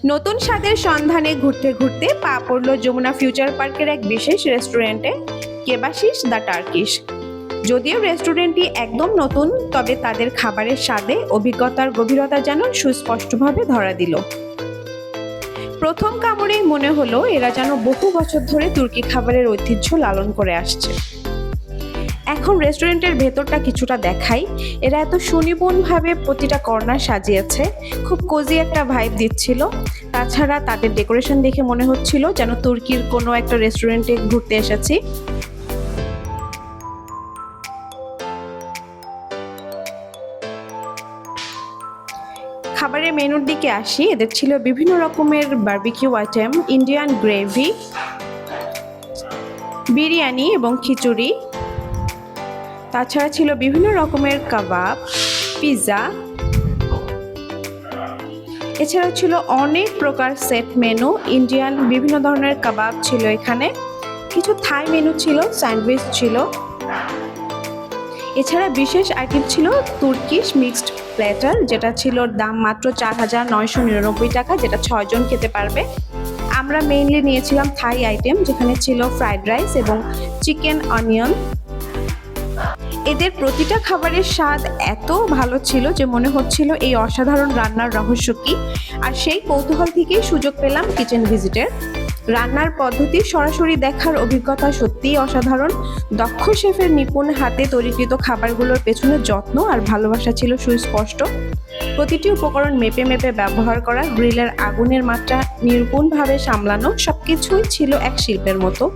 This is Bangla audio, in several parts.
নতুন স্বাদের সন্ধানে ঘুরতে ঘুরতে পা পড়ল যমুনা ফিউচার পার্কের এক বিশেষ রেস্টুরেন্টে, কেবাশিস দ্য টার্কিশ। যদিও রেস্টুরেন্টটি একদম নতুন, তবে তাদের খাবারের স্বাদে অভিজ্ঞতার গভীরতা যেন সুস্পষ্টভাবে ধরা দিল। প্রথম কামড়েই মনে হলো এরা যেন বহু বছর ধরে তুর্কি খাবারের ঐতিহ্য লালন করে আসছে। এখন রেস্টুরেন্টের ভেতরটা কিছুটা দেখাই। এরা এত সুনিপুণভাবে প্রতিটা কর্নার সাজিয়েছে, খুব কোজি একটা ভাইব দিচ্ছিল। তাছাড়া তাদের ডেকোরেশন দেখে মনে হচ্ছিল যেন তুর্কির কোনো একটা রেস্টুরেন্টে ঘুরতে এসেছি। খাবারের মেনুর দিকে আসি। এদের ছিল বিভিন্ন রকমের barbecue item, Indian gravy, biryani এবং খিচুড়ি। তাছাড়া ছিল বিভিন্ন রকমের কাবাব, পিৎজা। এছাড়া ছিল অনেক প্রকার সেট মেনু, ইন্ডিয়ান বিভিন্ন ধরনের কাবাব ছিল এখানে, কিছু থাই মেনু ছিল, স্যান্ডউইচ ছিল। এছাড়া বিশেষ আইটেম ছিল তুর্কিশ মিক্সড প্ল্যাটার, যেটা ছিল দাম মাত্র 4,999 টাকা, যেটা 6 জন খেতে পারবে। আমরা মেইনলি নিয়েছিলাম থাই আইটেম, যেখানে ছিল ফ্রাইড রাইস এবং চিকেন অনিয়ন। এদের প্রতিটা খাবারের স্বাদ এত ভালো ছিল যে মনে হচ্ছিল এই অসাধারণ রান্নার রহস্য কী। আর সেই কৌতূহল থেকেই সুযোগ পেলাম কিচেন ভিজিটের। রান্নার পদ্ধতি সরাসরি দেখার অভিজ্ঞতা সত্যিই অসাধারণ। দক্ষ শেফের নিপুণ হাতে তৈরিকৃত খাবারগুলোর পেছনে যত্ন আর ভালোবাসা ছিল সুস্পষ্ট। প্রতিটি উপকরণ মেপে মেপে ব্যবহার করা, গ্রিলের আগুনের মাত্রা নির্গুণভাবে সামলানো, সবকিছুই ছিল এক শিল্পের মতো।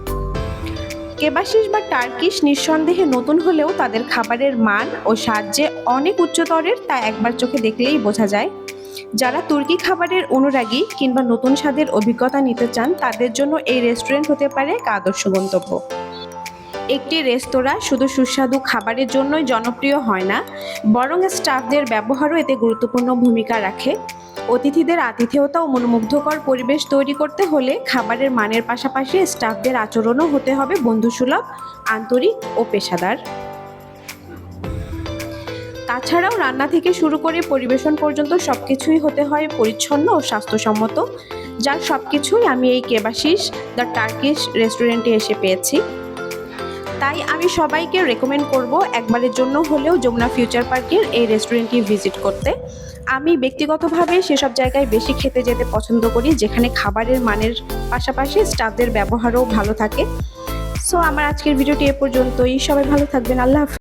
কেবাশিস বা টার্কিশ নিঃসন্দেহে নতুন হলেও তাদের খাবারের মান ও স্বাদ যে অনেক উচ্চতরের তা একবার চোখে দেখলেই বোঝা যায়। যারা তুর্কি খাবারের অনুরাগী কিংবা নতুন স্বাদের অভিজ্ঞতা নিতে চান, তাদের জন্য এই রেস্টুরেন্ট হতে পারে এক আদর্শ গন্তব্য। একটি রেস্তোরাঁ শুধু সুস্বাদু খাবারের জন্যই জনপ্রিয় হয় না, বরং স্টাফদের ব্যবহারও এতে গুরুত্বপূর্ণ ভূমিকা রাখে। অতিথিদের আতিথেয়তা ও মনোমুগ্ধকর পরিবেশ তৈরি করতে হলে খাবারের মানের পাশাপাশি স্টাফদের আচরণও হতে হবে বন্ধুসুলভ, আন্তরিক ও পেশাদার। তাছাড়াও রান্না থেকে শুরু করে পরিবেশন পর্যন্ত সবকিছুই হতে হয় পরিচ্ছন্ন ও স্বাস্থ্যসম্মত, যার সবকিছুই আমি এই কেবাশিস দ্য টার্কিশ রেস্টুরেন্টে এসে পেয়েছি। তাই আমি সবাইকে রেকমেন্ড করব একবারের জন্য হলেও যমুনা ফিউচার পার্কের এই রেস্টুরেন্টটি ভিজিট করতে। আমি ব্যক্তিগতভাবে সেসব জায়গায় বেশি খেতে যেতে পছন্দ করি, যেখানে খাবারের মানের পাশাপাশি স্টাফদের ব্যবহারও ভালো থাকে। সো আমার আজকের ভিডিওটি এ পর্যন্তই। সবাই ভালো থাকবেন। আল্লাহ হাফেজ।